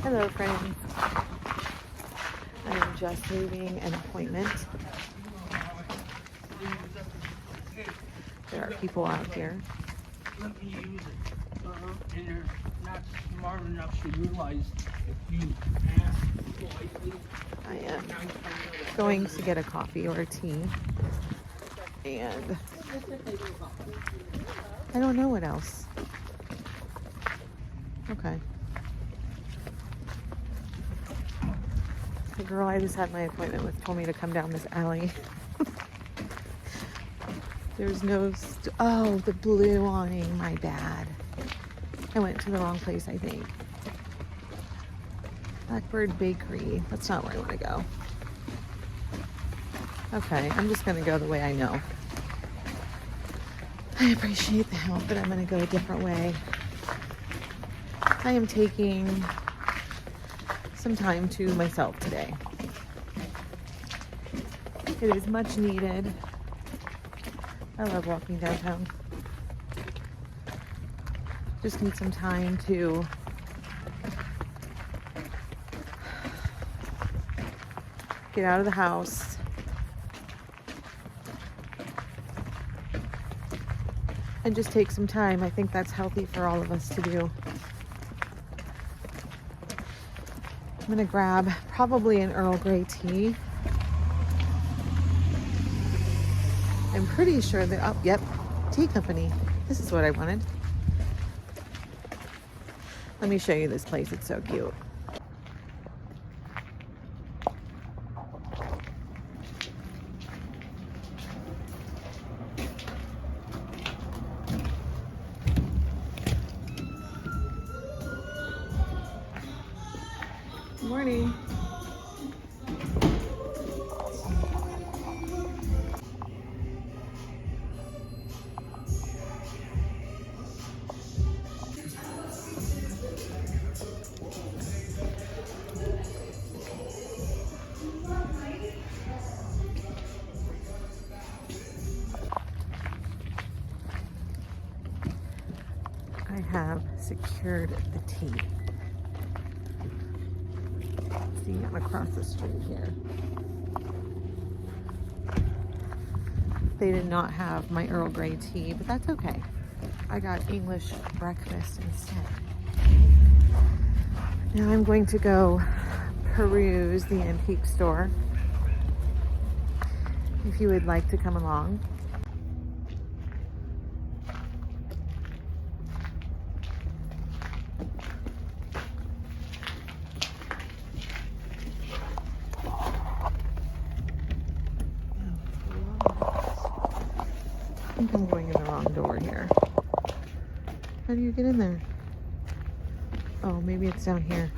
Hello, friends. I am just leaving an appointment. There are people out here. Let me use it. And they're not smart enough to realize if you ask politely. I am going to get a coffee or a tea. And I don't know what else. Okay. The girl I just had my appointment with told me to come down this alley. There's no, oh, the blue awning, my bad. I went to the wrong place, I think. Blackbird Bakery, that's not where I want to go. Okay, I'm just gonna go the way I know. I appreciate the help, but I'm gonna go a different way. I am taking some time to myself today. It is much needed. I love walking downtown. Just need some time to get out of the house and just take some time. I think that's healthy for all of us to do. I'm gonna grab probably an Earl Grey tea. I'm pretty sure that, oh, yep, tea company. This is what I wanted. Let me show you this place, it's so cute. Good morning. I have secured the tea. See, I'm across the street here. They did not have my Earl Grey tea, but that's okay. I got English breakfast instead. Now I'm going to go peruse the antique store. If you would like to come along. I think I'm going in the wrong door here. How do you get in there? Oh, maybe it's down here.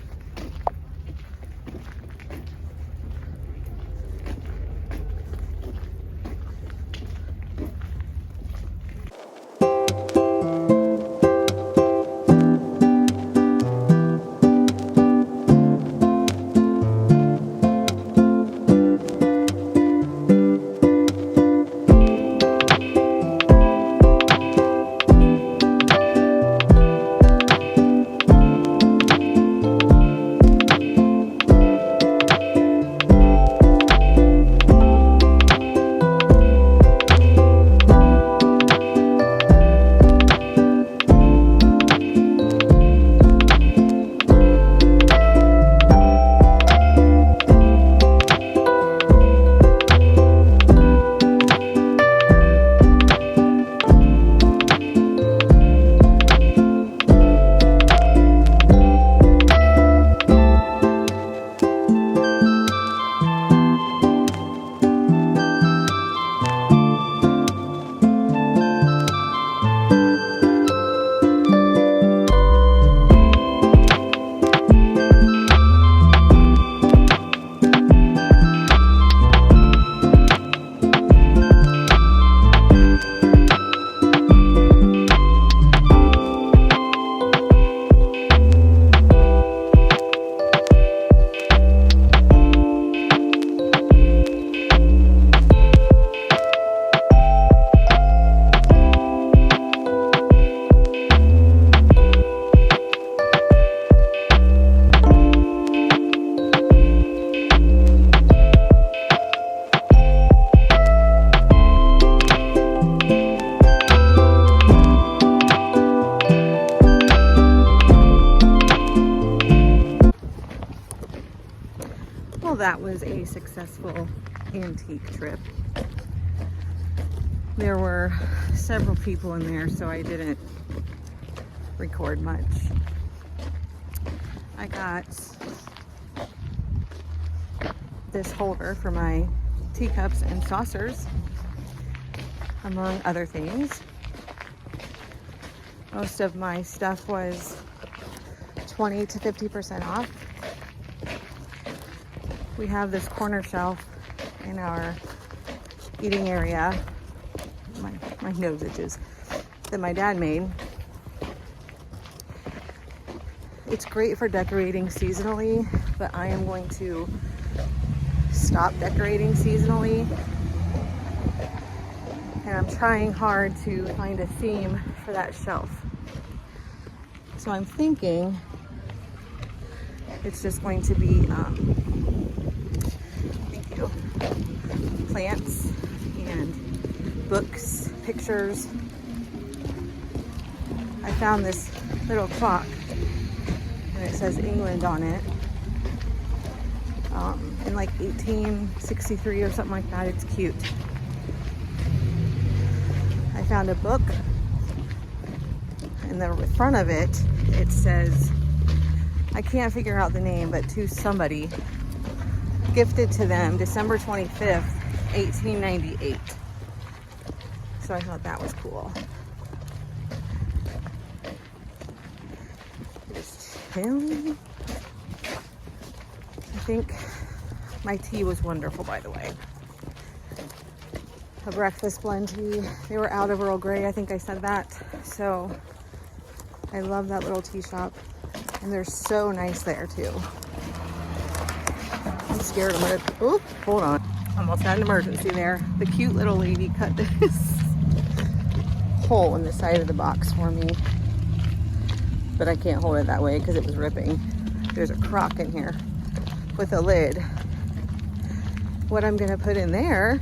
that was a successful antique trip. There were several people in there, so I didn't record much. I got this holder for my teacups and saucers, among other things. Most of my stuff was 20 to 50% off. We have this corner shelf in our eating area, my nose itches, that my dad made. It's great for decorating seasonally, but I am going to stop decorating seasonally. And I'm trying hard to find a theme for that shelf. So I'm thinking it's just going to be thank you, plants and books, pictures. I found this little clock and it says England on it, in like 1863 or something like that. It's cute. I found a book, and the front of it, it says, I can't figure out the name, but to somebody, gifted to them December 25th, 1898. So I thought that was cool. Just chilling. I think my tea was wonderful, by the way. A breakfast blend tea. They were out of Earl Grey, I think I said that. So I love that little tea shop, and they're so nice there too. I'm scared I'm gonna, oop, hold on. Almost had an emergency there. The cute little lady cut this hole in the side of the box for me, but I can't hold it that way because it was ripping. There's a crock in here with a lid. What I'm gonna put in there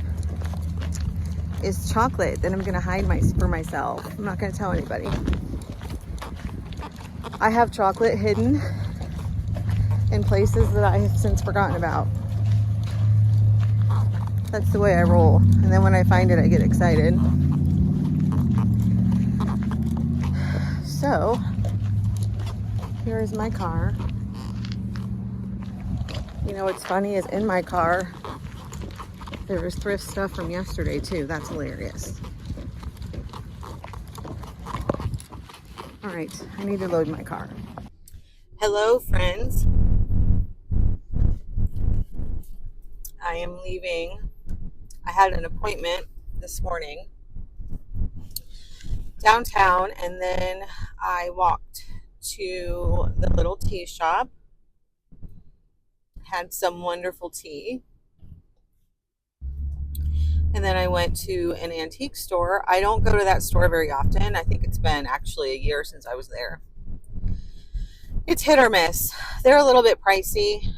is chocolate that I'm gonna hide for myself. I'm not gonna tell anybody. I have chocolate hidden in places that I have since forgotten about. That's the way I roll. And then when I find it, I get excited. So, here is my car. You know what's funny is in my car, there was thrift stuff from yesterday too. That's hilarious. All right, I need to load my car. Hello, friends. I am leaving. I had an appointment this morning downtown, and then I walked to the little tea shop, had some wonderful tea, and then I went to an antique store. I don't go to that store very often. I think it's been actually a year since I was there. It's hit or miss. They're a little bit pricey.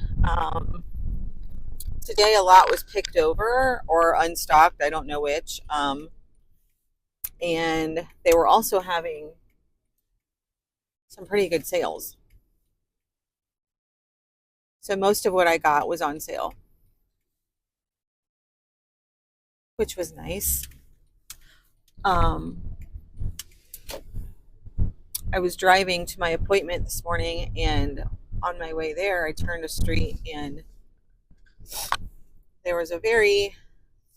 Today a lot was picked over or unstocked, I don't know which. And they were also having some pretty good sales. So most of what I got was on sale, which was nice. I was driving to my appointment this morning, and on my way there, I turned a street, and there was a very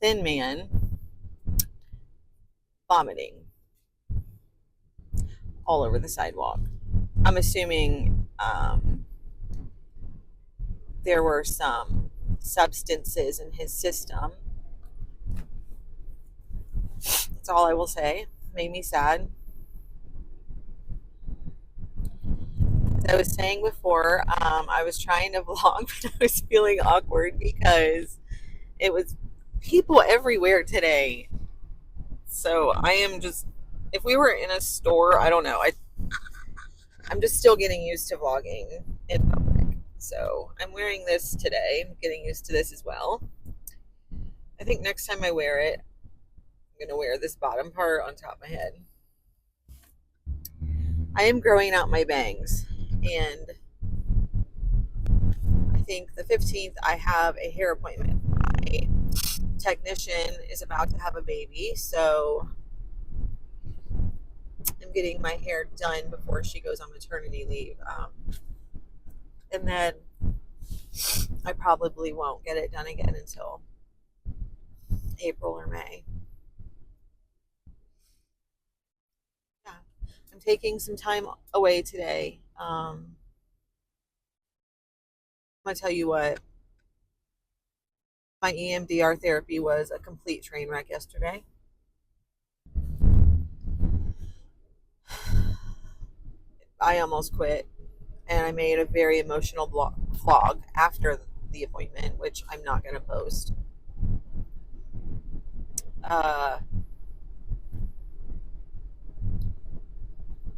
thin man vomiting all over the sidewalk. I'm assuming there were some substances in his system. That's all I will say. Made me sad. As I was saying before, I was trying to vlog, but I was feeling awkward because it was people everywhere today. So I am just, if we were in a store, I don't know. I'm just still getting used to vlogging in public. So I'm wearing this today. I'm getting used to this as well. I think next time I wear it, I'm going to wear this bottom part on top of my head. I am growing out my bangs, and I think the 15th, I have a hair appointment. My technician is about to have a baby, so I'm getting my hair done before she goes on maternity leave. And then I probably won't get it done again until April or May. Yeah, I'm taking some time away today. I'm gonna tell you what, my EMDR therapy was a complete train wreck yesterday. I almost quit, and I made a very emotional vlog after the appointment, which I'm not going to post.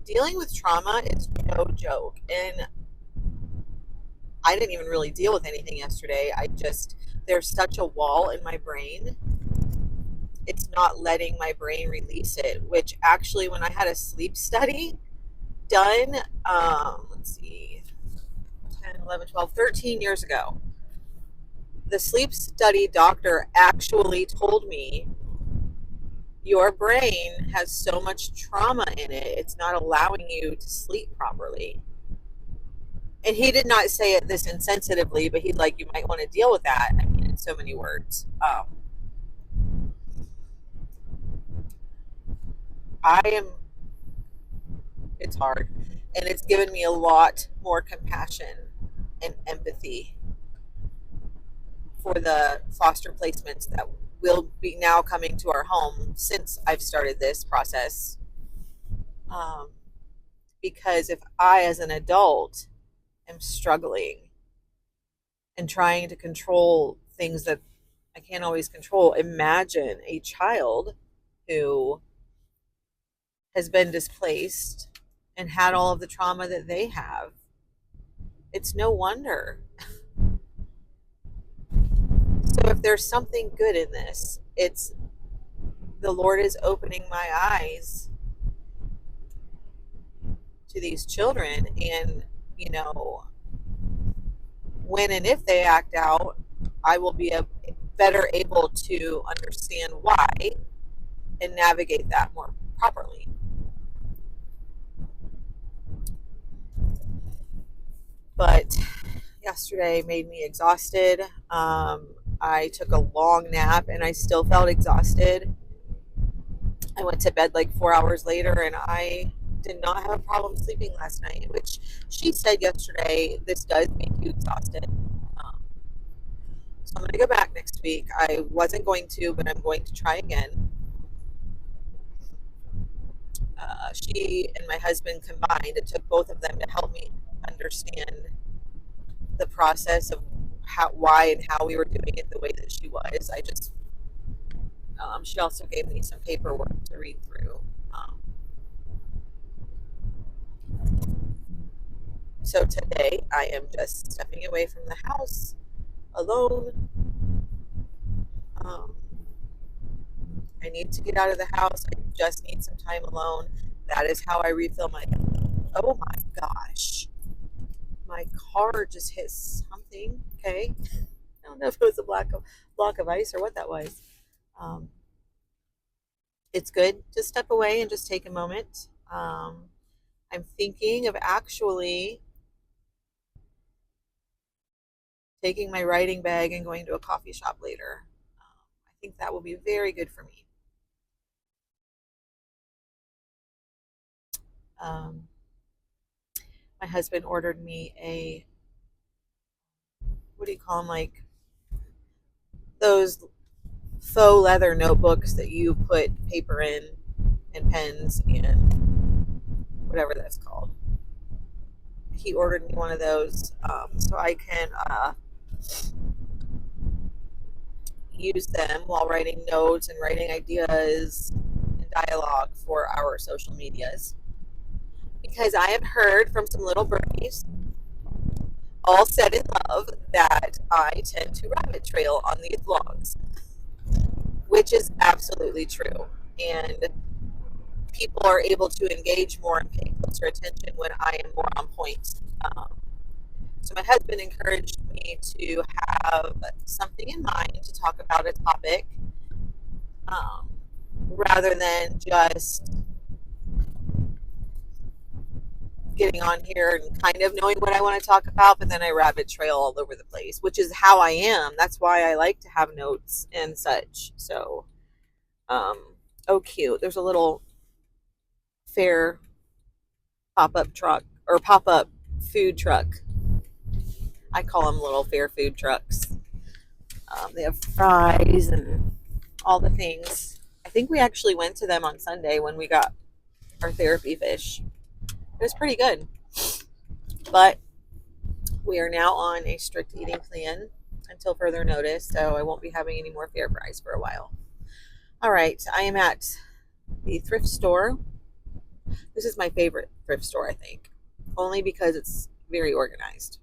Dealing with trauma is no joke, and I didn't even really deal with anything yesterday. There's such a wall in my brain. It's not letting my brain release it, which actually, when I had a sleep study done, let's see, 10, 11, 12, 13 years ago, the sleep study doctor actually told me, your brain has so much trauma in it, it's not allowing you to sleep properly. And he did not say it this insensitively, but he's like, you might want to deal with that. I mean, in so many words. It's hard. And it's given me a lot more compassion and empathy for the foster placements that will be now coming to our home since I've started this process. Because if I, as an adult, am struggling and trying to control things that I can't always control, imagine a child who has been displaced and had all of the trauma that they have. It's no wonder. So if there's something good in this, it's the Lord is opening my eyes to these children, and when and if they act out, I will be better able to understand why and navigate that more properly. But yesterday made me exhausted. I took a long nap and I still felt exhausted. I went to bed like 4 hours later, and I did not have a problem sleeping last night, which she said yesterday, this does make you exhausted. So I'm going to go back next week. I wasn't going to, but I'm going to try again. She and my husband combined, it took both of them to help me understand the process of why and how we were doing it the way that she was. She also gave me some paperwork to read through. So today I am just stepping away from the house alone. I need to get out of the house. I just need some time alone. That is how I refill my. Oh my gosh. My car just hit something. Okay. I don't know if it was a block of ice or what that was. It's good to step away and just take a moment. I'm thinking of actually taking my writing bag and going to a coffee shop later. I think that will be very good for me. My husband ordered me what do you call them, like those faux leather notebooks that you put paper in and pens and whatever that's called. He ordered me one of those so I can use them while writing notes and writing ideas and dialogue for our social medias. Because I have heard from some little birdies, all said in love, that I tend to rabbit trail on these vlogs, which is absolutely true. And people are able to engage more and pay closer attention when I am more on point. So my husband encouraged me to have something in mind to talk about a topic, um, rather than just getting on here and kind of knowing what I want to talk about, but then I rabbit trail all over the place, which is how I am. That's why I like to have notes and such. So, oh, cute. There's a little fair pop-up truck or pop-up food truck. I call them little fair food trucks. They have fries and all the things. I think we actually went to them on Sunday when we got our therapy fish. It was pretty good. But we are now on a strict eating plan until further notice, so I won't be having any more fair fries for a while. All right, I am at the thrift store. This is my favorite thrift store, I think, only because it's very organized.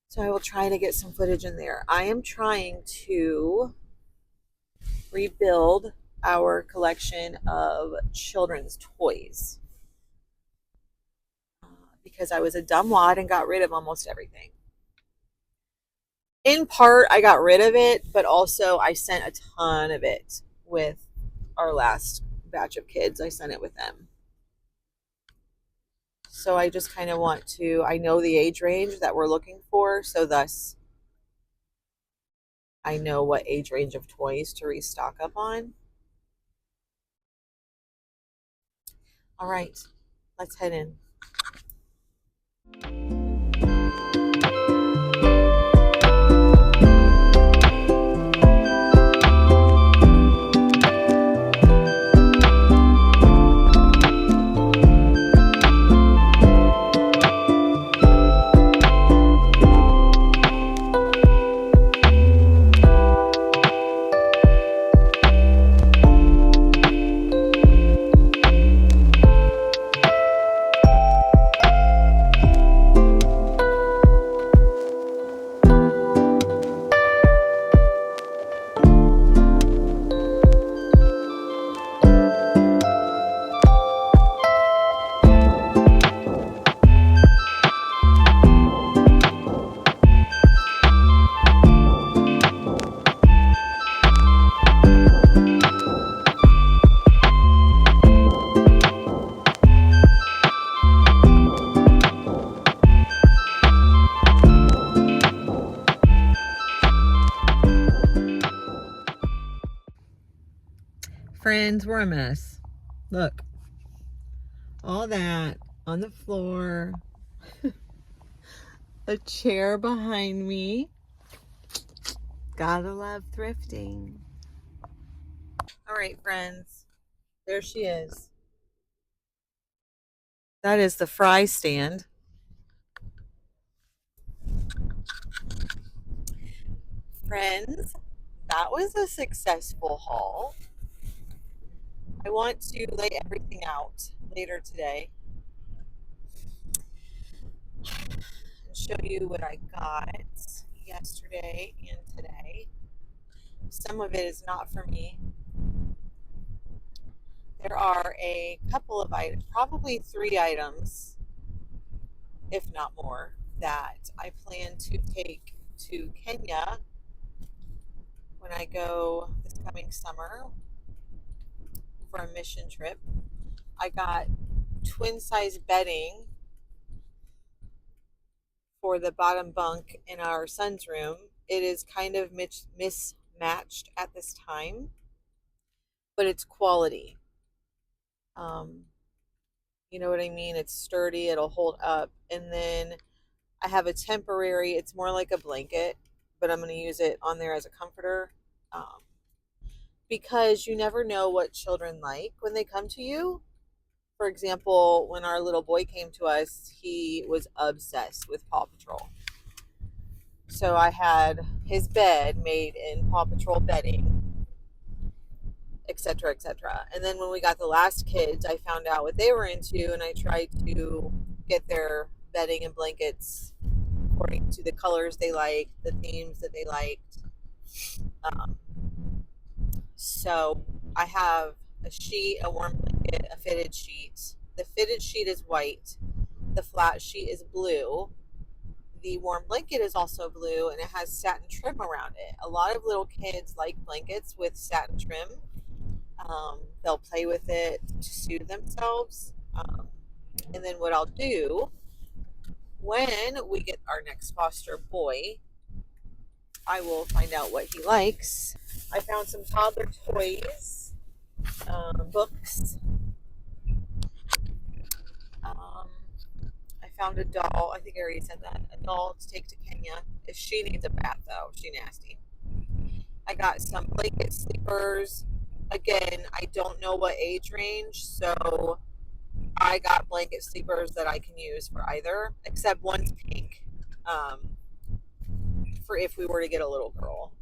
So I will try to get some footage in there. I am trying to rebuild our collection of children's toys because I was a dumb wad and got rid of almost everything. In part, I got rid of it, but also I sent a ton of it with our last batch of kids. I sent it with them. So I just kind of want to, I know the age range that we're looking for, so thus I know what age range of toys to restock up on. All right, let's head in. Friends, we're a mess. Look, all that on the floor, a chair behind me. Gotta love thrifting. All right, friends, there she is. That is the fry stand. Friends, that was a successful haul. I want to lay everything out later today and show you what I got yesterday and today. Some of it is not for me. There are a couple of items, probably 3 items, if not more, that I plan to take to Kenya when I go this coming summer for a mission trip. I got twin size bedding for the bottom bunk in our son's room. It is kind of mismatched at this time, but it's quality. You know what I mean? It's sturdy, it'll hold up. And then I have a temporary, it's more like a blanket, but I'm going to use it on there as a comforter, because you never know what children like when they come to you. For example, when our little boy came to us, he was obsessed with Paw Patrol. So I had his bed made in Paw Patrol bedding, etc., etc. And then when we got the last kids, I found out what they were into, and I tried to get their bedding and blankets according to the colors they liked, the themes that they liked. So I have a sheet, a warm blanket, a fitted sheet. The fitted sheet is white. The flat sheet is blue. The warm blanket is also blue, and it has satin trim around it. A lot of little kids like blankets with satin trim. They'll play with it to soothe themselves. And then what I'll do when we get our next foster boy, I will find out what he likes. I found some toddler toys, books. I found a doll. I think I already said that. A doll to take to Kenya. If she needs a bath, though, she nasty. I got some blanket sleepers. Again, I don't know what age range, so I got blanket sleepers that I can use for either, except one's pink, for if we were to get a little girl.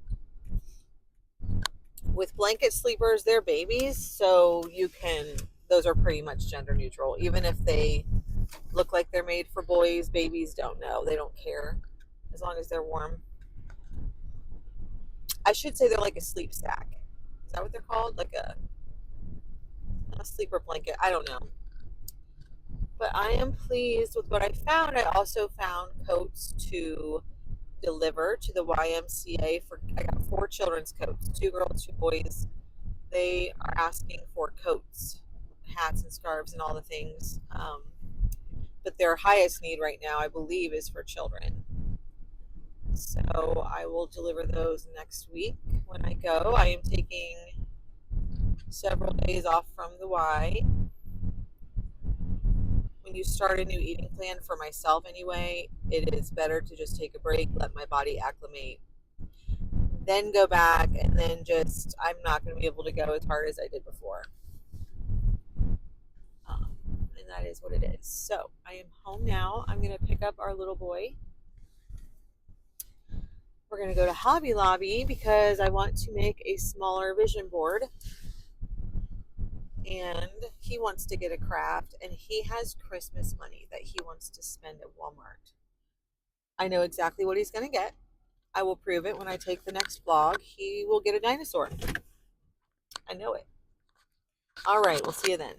With blanket sleepers, they're babies, so those are pretty much gender neutral. Even if they look like they're made for boys, babies don't know. They don't care as long as they're warm. I should say they're like a sleep sack. Is that what they're called? Like a sleeper blanket. I don't know. But I am pleased with what I found. I also found coats to deliver to the YMCA. I got 4 children's coats, 2 girls, 2 boys. They are asking for coats, hats and scarves and all the things. But their highest need right now, I believe, is for children. So I will deliver those next week when I go. I am taking several days off from the Y. When you start a new eating plan, for myself anyway, it is better to just take a break, let my body acclimate, then go back, and then I'm not going to be able to go as hard as I did before. And that is what it is. So I am home now. I'm going to pick up our little boy. We're going to go to Hobby Lobby because I want to make a smaller vision board. And he wants to get a craft, and he has Christmas money that he wants to spend at Walmart. I know exactly what he's going to get. I will prove it when I take the next vlog. He will get a dinosaur. I know it. All right, we'll see you then.